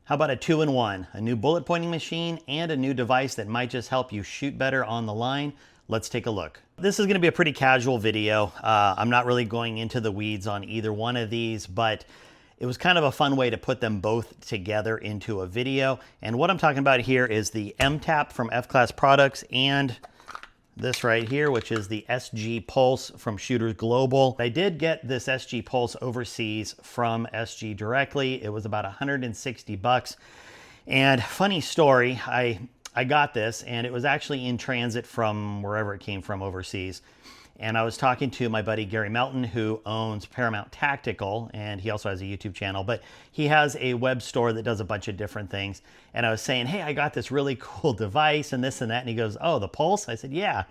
How about a two-in-one? A new bullet pointing machine and a new device that might just help you shoot better on the line? Let's take a look. This is going to be a pretty casual video. I'm not really going into the weeds on either one of these, but it was kind of a fun way to put them both together into a video. And what I'm talking about here is the MTAP from F-Class Products and this right here, which is the SG Pulse from Shooters Global. I did get this SG Pulse overseas from SG directly. It was about 160 bucks. And funny story, I got this and it was actually in transit from wherever it came from overseas. And I was talking to my buddy Gary Melton, who owns Paramount Tactical, and he also has a YouTube channel, but he has a web store that does a bunch of different things. And I was saying, hey, I got this really cool device and this and that. And he goes, oh, the Pulse? I said, yeah.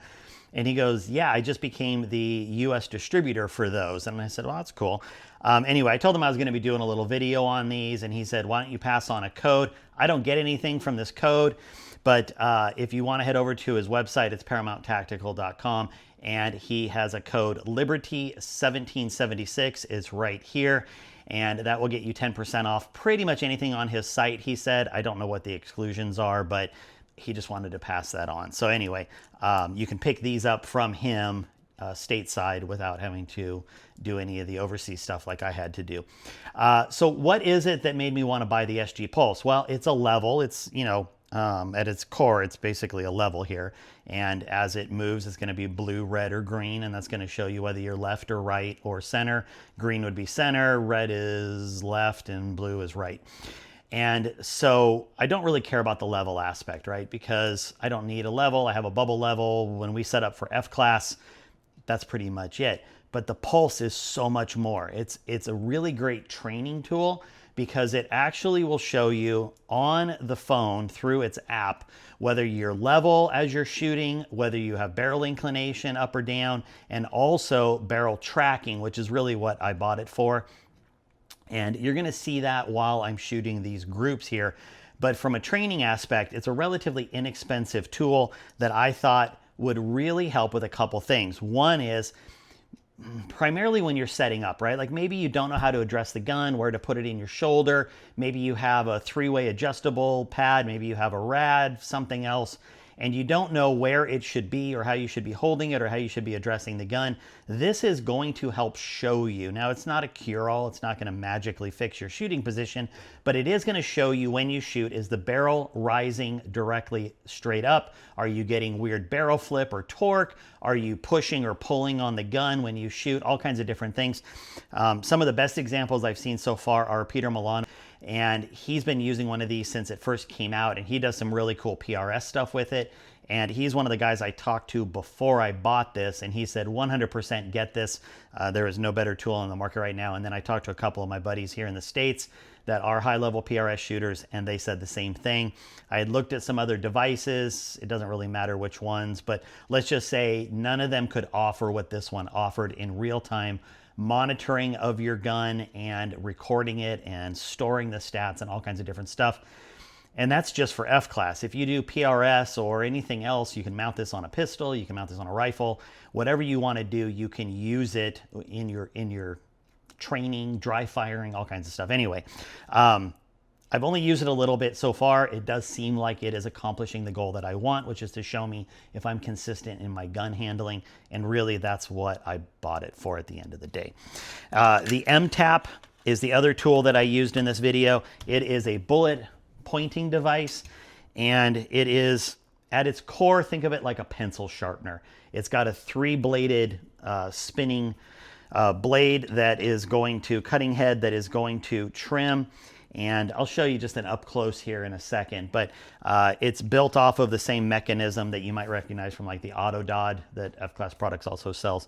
And he goes, yeah, I just became the US distributor for those. And I said, well, that's cool. Anyway, I told him I was going to be doing a little video on these, and he said, why don't you pass on a code? I don't get anything from this code, but if you want to head over to his website, it's ParamountTactical.com, and he has a code Liberty1776 is right here, and that will get you 10% off pretty much anything on his site. He said, I don't know what the exclusions are, but he just wanted to pass that on. So anyway, you can pick these up from him stateside without having to do any of the overseas stuff like I had to do. So what is it that made me want to buy the SG Pulse? Well, it's a level. It's, you know, at its core, it's basically a level here. And as it moves, it's going to be blue, red, or green. And that's going to show you whether you're left or right or center. Green would be center, red is left, and blue is right. And so I don't really care about the level aspect, right? Because I don't need a level. I have a bubble level. When we set up for F-Class, that's pretty much it. But the Pulse is so much more. It's a really great training tool because it actually will show you on the phone through its app whether you're level as you're shooting, whether you have barrel inclination up or down, and also barrel tracking, which is really what I bought it for. And you're going to see that while I'm shooting these groups here. But from a training aspect, it's a relatively inexpensive tool that I thought would really help with a couple things. One is primarily when you're setting up, right? Like maybe you don't know how to address the gun, where to put it in your shoulder. Maybe you have a three-way adjustable pad. Maybe you have a rad, something else, and you don't know where it should be or how you should be holding it or how you should be addressing the gun. This is going to help show you. Now, it's not a cure-all. It's not going to magically fix your shooting position, but it is going to show you when you shoot, is the barrel rising directly straight up? Are you getting weird barrel flip or torque? Are you pushing or pulling on the gun when you shoot? All kinds of different things. Some of the best examples I've seen so far are Peter Milano, and he's been using one of these since it first came out, and he does some really cool PRS stuff with it. And he's one of the guys I talked to before I bought this, and he said 100% get this. There is no better tool on the market right now. And then I talked to a couple of my buddies here in the States that are high-level PRS shooters, and they said the same thing. I had looked at some other devices. It doesn't really matter which ones, but let's just say none of them could offer what this one offered in real-time monitoring of your gun and recording it and storing the stats and all kinds of different stuff. And that's just for F-Class. If you do PRS or anything else, you can mount this on a pistol, you can mount this on a rifle, whatever you want to do, you can use it in your training, dry firing, all kinds of stuff. Anyway, I've only used it a little bit so far. It does seem like it is accomplishing the goal that I want, which is to show me if I'm consistent in my gun handling. And really, that's what I bought it for at the end of the day. The MTAP is the other tool that I used in this video. It is a bullet pointing device, and it is, at its core, think of it like a pencil sharpener. It's got a three-bladed spinning blade that is going to, cutting head that is going to trim. And I'll show you just an up close here in a second, but it's built off of the same mechanism that you might recognize from like the Auto Dod that F-Class Products also sells.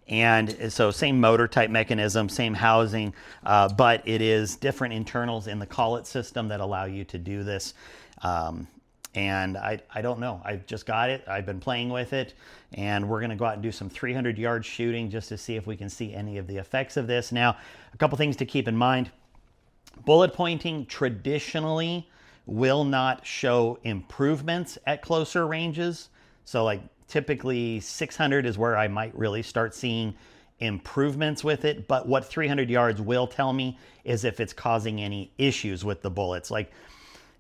And so same motor type mechanism, same housing, but it is different internals in the collet system that allow you to do this. And I don't know, I just got it, I've been playing with it, and we're gonna go out and do some 300-yard shooting just to see if we can see any of the effects of this. Now, a couple things to keep in mind. Bullet pointing traditionally will not show improvements at closer ranges. So like typically 600 is where I might really start seeing improvements with it, but what 300 yards will tell me is if it's causing any issues with the bullets. Like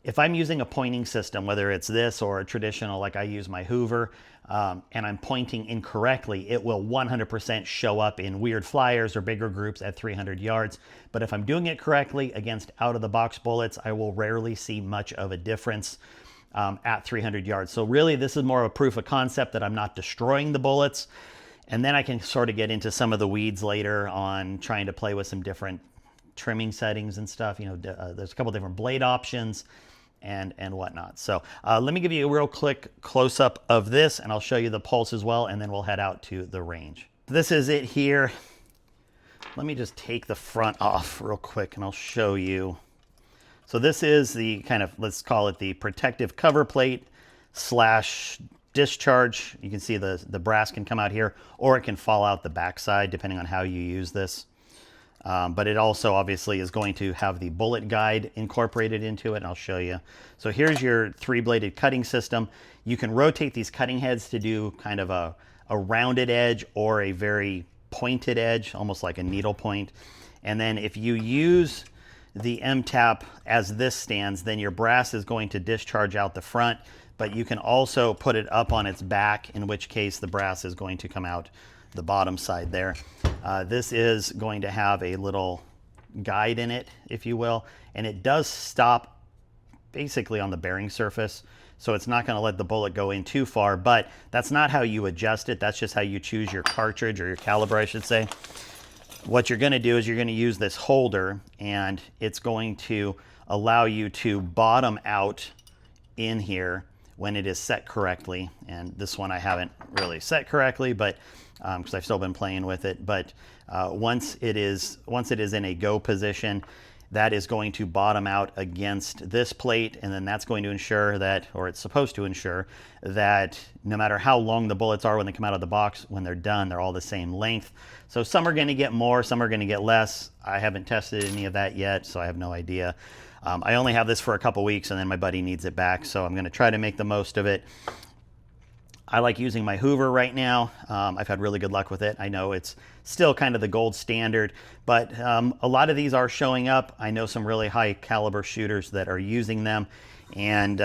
if I'm using a pointing system, whether it's this or a traditional, like I use my Hoover, and I'm pointing incorrectly, it will 100% show up in weird flyers or bigger groups at 300 yards. But if I'm doing it correctly against out-of-the-box bullets, I will rarely see much of a difference at 300 yards. So really, this is more of a proof of concept that I'm not destroying the bullets. And then I can sort of get into some of the weeds later on trying to play with some different trimming settings and stuff. You know, there's a couple different blade options and whatnot. So let me give you a real quick close-up of this, and I'll show you the pulse as well, and then we'll head out to the range. This is it here. Let me just take the front off real quick, and I'll show you. So this is the kind of, let's call it the protective cover plate slash discharge. You can see the brass can come out here, or it can fall out the backside depending on how you use this. But it also obviously is going to have the bullet guide incorporated into it, and I'll show you. So here's your 3-bladed cutting system. You can rotate these cutting heads to do kind of a rounded edge or a very pointed edge, almost like a needle point. And then if you use the MTAP as this stands, then your brass is going to discharge out the front, but you can also put it up on its back, in which case the brass is going to come out the bottom side there. This is going to have a little guide in it, if you will, and it does stop basically on the bearing surface, so it's not going to let the bullet go in too far, but that's not how you adjust it. That's just how you choose your cartridge, or your caliber, I should say. What you're going to do is you're going to use this holder, and it's going to allow you to bottom out in here when it is set correctly. And this one I haven't really set correctly, but because I've still been playing with it. But once it is in a go position, that is going to bottom out against this plate, and then that's going to ensure that, or it's supposed to ensure that no matter how long the bullets are when they come out of the box, when they're done, they're all the same length. So some are going to get more, some are going to get less. I haven't tested any of that yet, so I have no idea. I only have this for a couple weeks, and then my buddy needs it back, so I'm going to try to make the most of it. I like using my Hoover right now. I've had really good luck with it. I know it's still kind of the gold standard, but a lot of these are showing up. I know some really high caliber shooters that are using them, and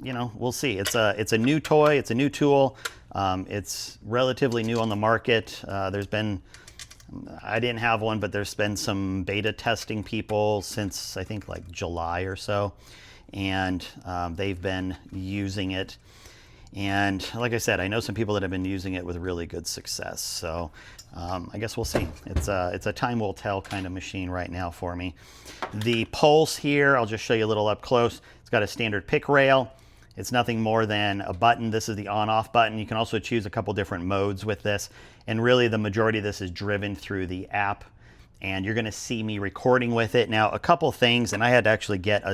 you know, we'll see. It's a new toy. It's a new tool. It's relatively new on the market. There's been, I didn't have one, but there's been some beta testing people since I think like July or so, and they've been using it. And like I said, I know some people that have been using it with really good success. So I guess we'll see. It's a time will tell kind of machine right now for me. The pulse here, I'll just show you a little up close. It's got a standard pick rail. It's nothing more than a button. This is the on-off button. You can also choose a couple different modes with this. And really the majority of this is driven through the app. And you're going to see me recording with it. Now, a couple things, and I had to actually get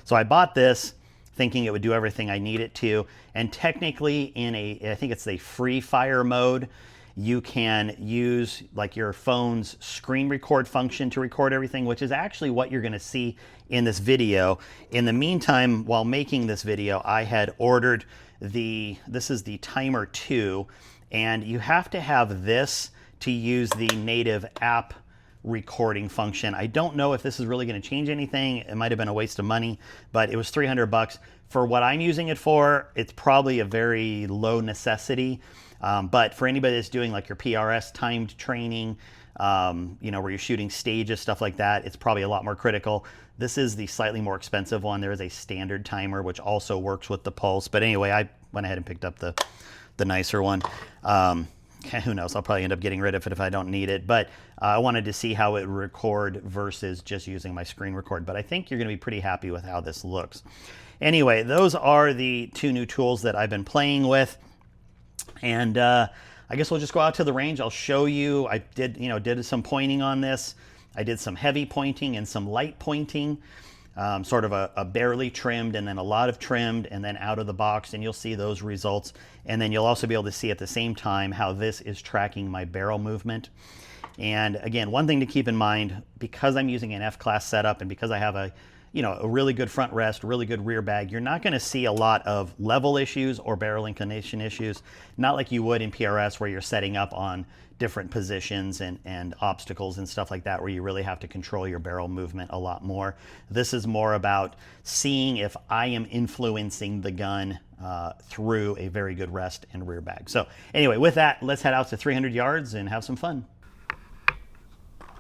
so I bought this thinking it would do everything I need it to. And technically in I think it's a free fire mode, you can use like your phone's screen record function to record everything, which is actually what you're gonna see in this video. In the meantime, while making this video, I had ordered this is the Timer 2, and you have to have this to use the native app recording function. I don't know if this is really going to change anything. It might have been a waste of money, but it was $300 for what I'm using it for. It's probably a very low necessity, but for anybody that's doing like your PRS timed training, you know, where you're shooting stages, stuff like that, it's probably a lot more critical. This is the slightly more expensive one. There is a standard timer which also works with the pulse, but anyway, I went ahead and picked up the nicer one. Who knows, I'll probably end up getting rid of it if I don't need it, but I wanted to see how it would record versus just using my screen record. But I think you're going to be pretty happy with how this looks. Anyway, those are the two new tools that I've been playing with, and I guess we'll just go out to the range. I'll show you. I did some pointing on this. I did some heavy pointing and some light pointing. Sort of a barely trimmed, and then a lot of trimmed, and then out of the box, and you'll see those results. And then you'll also be able to see at the same time how this is tracking my barrel movement. And again, one thing to keep in mind, because I'm using an F-class setup and because I have a really good front rest, really good rear bag, you're not going to see a lot of level issues or barrel inclination issues, not like you would in PRS where you're setting up on different positions and obstacles and stuff like that, where you really have to control your barrel movement a lot more. This is more about seeing if I am influencing the gun through a very good rest and rear bag. So anyway, with that, let's head out to 300 yards and have some fun.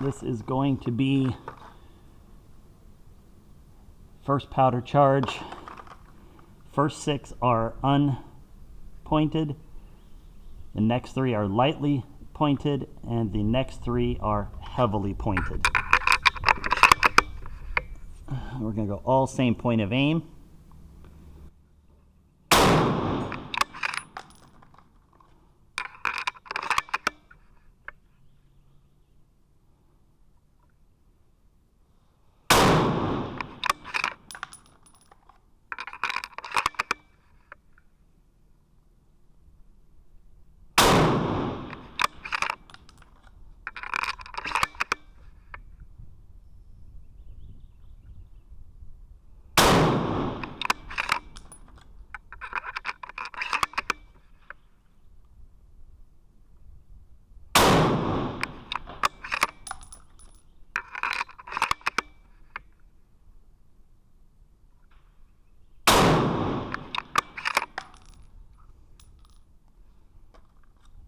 This is going to be first powder charge. First 6 are unpointed. The next 3 are lightly pointed, and the next 3 are heavily pointed. We're going to go all same point of aim.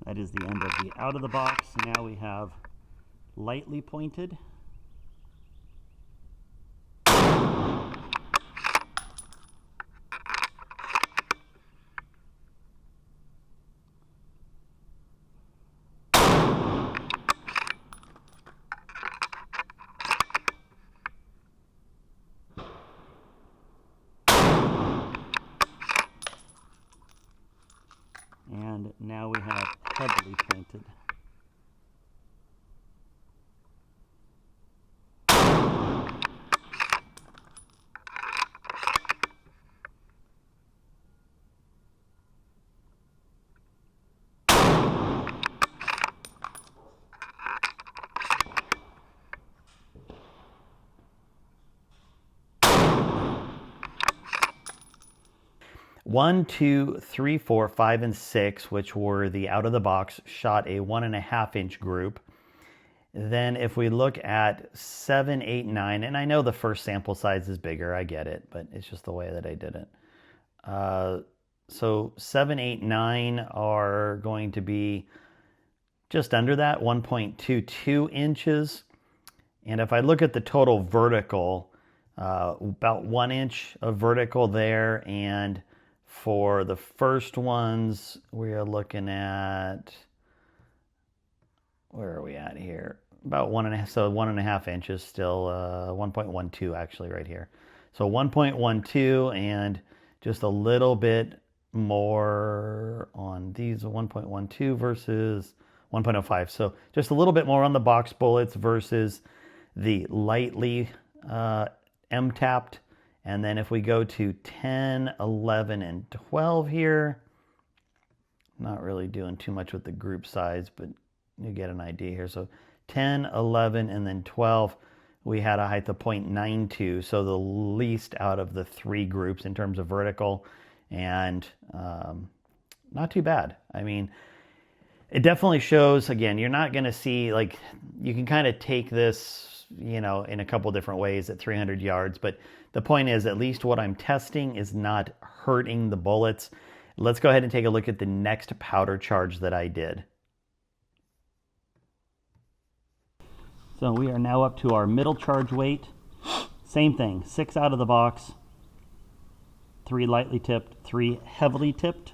That is the end of the out of the box. Now we have lightly pointed. And now we have heavily pointed. One, 2, 3, 4, 5, and 6, which were the out of the box, shot a 1.5 inch group. Then if we look at 7, 8, 9, and I know the first sample size is bigger, I get it, but it's just the way that I did it. So 7, 8, 9 are going to be just under that, 1.22 inches. And if I look at the total vertical, about 1 inch of vertical there, and for the first ones, we are looking at, where are we at here? About 1.5, so 1.5 inches still, 1.12 actually right here. So 1.12 and just a little bit more on these, 1.12 versus 1.05. So just a little bit more on the box bullets versus the lightly MTAPed. And then if we go to 10, 11, and 12 here, not really doing too much with the group size, but you get an idea here. So 10, 11, and then 12, we had a height of 0.92, so the least out of the 3 groups in terms of vertical, and not too bad. I mean, it definitely shows, again, you're not going to see, like, you can kind of take this, in a couple different ways at 300 yards, but the point is, at least what I'm testing is not hurting the bullets. Let's go ahead and take a look at the next powder charge that I did. So we are now up to our middle charge weight. Same thing, 6 out of the box, 3 lightly tipped, 3 heavily tipped.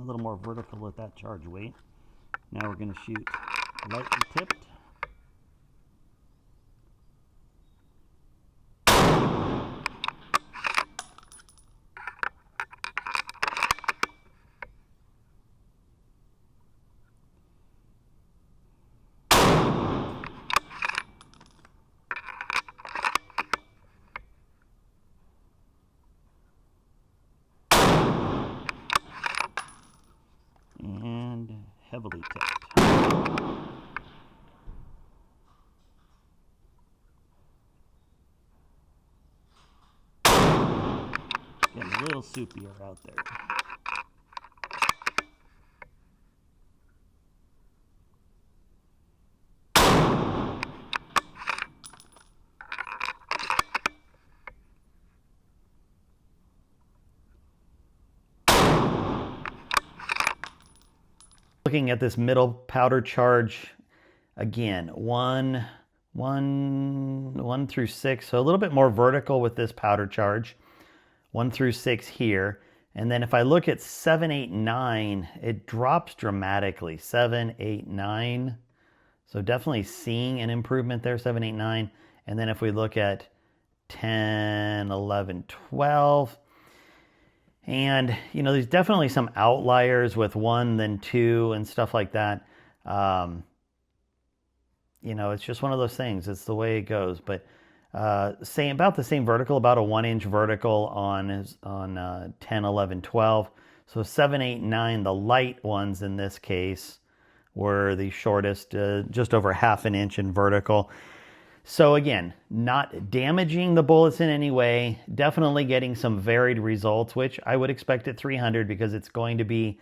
a little more vertical at that charge weight. Now we're going to shoot lightly tipped. And heavily tipped. Getting a little soupier out there. Looking at this middle powder charge, again, one through 6, so a little bit more vertical with this powder charge. 1 through 6 here. And then if I look at 7, 8, 9, it drops dramatically. 7, 8, 9. So definitely seeing an improvement there, 7, 8, 9. And then if we look at 10, 11, 12, and, you know, there's definitely some outliers with 1, then 2, and stuff like that. You know, it's just one of those things. It's the way it goes. But saying about the same vertical, about a 1-inch vertical on 10, 11, 12. So 7, 8, 9, the light ones in this case, were the shortest, just over 1/2 inch in vertical. So again, not damaging the bullets in any way, definitely getting some varied results, which I would expect at 300 because it's going to be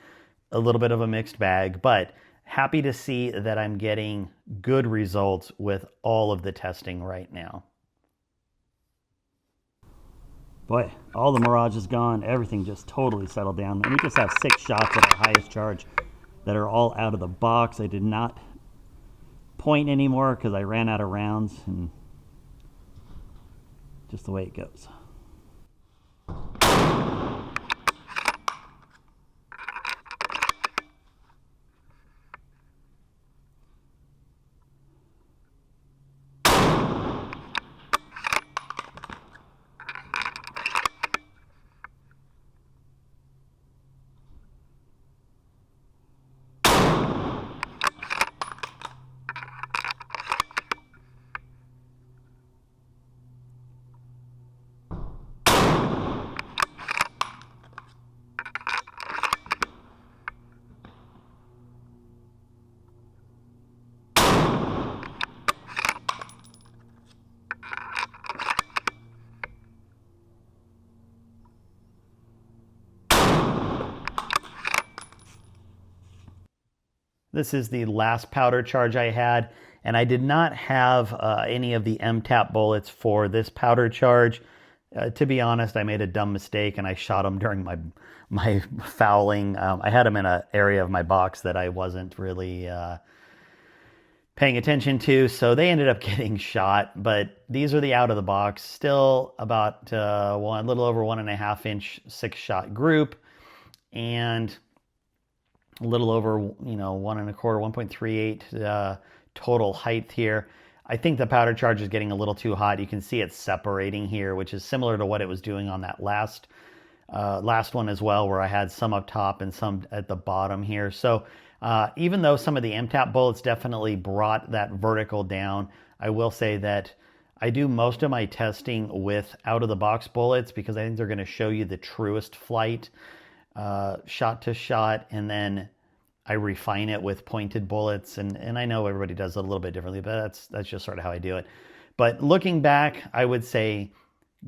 a little bit of a mixed bag, but happy to see that I'm getting good results with all of the testing right now. Boy, all the mirage is gone, everything just totally settled down, and we just have 6 shots at our highest charge that are all out of the box. I did not point anymore because I ran out of rounds, and just the way it goes. This is the last powder charge I had, and I did not have any of the MTAP bullets for this powder charge. To be honest, I made a dumb mistake and I shot them during my fouling. I had them in an area of my box that I wasn't really paying attention to, so they ended up getting shot. But these are the out of the box, still about a little over 1.5 inch 6-shot group, and a little over, 1.25, 1.38 total height here. I think the powder charge is getting a little too hot. You can see it's separating here, which is similar to what it was doing on that last one as well, where I had some up top and some at the bottom here. So even though some of the MTAP bullets definitely brought that vertical down, I will say that I do most of my testing with out-of-the-box bullets because I think they're going to show you the truest flight shot to shot, and then I refine it with pointed bullets, and I know everybody does it a little bit differently, but that's just sort of how I do it. But looking back, I would say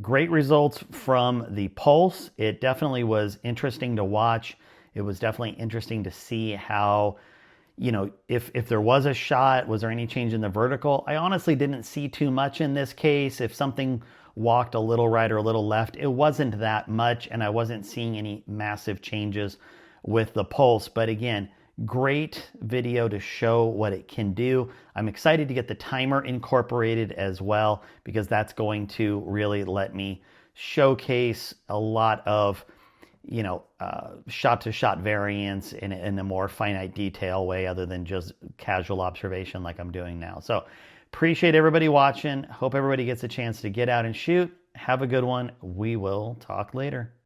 great results from the Pulse. It definitely was interesting to watch. It was definitely interesting to see how, if there was a shot, was there any change in the vertical? I honestly didn't see too much in this case. If something walked a little right or a little left, it wasn't that much, and I wasn't seeing any massive changes with the Pulse. But again, great video to show what it can do. I'm excited to get the timer incorporated as well, because that's going to really let me showcase a lot of shot-to-shot variance in a more finite detail way other than just casual observation like I'm doing now. So appreciate everybody watching. Hope everybody gets a chance to get out and shoot. Have a good one. We will talk later.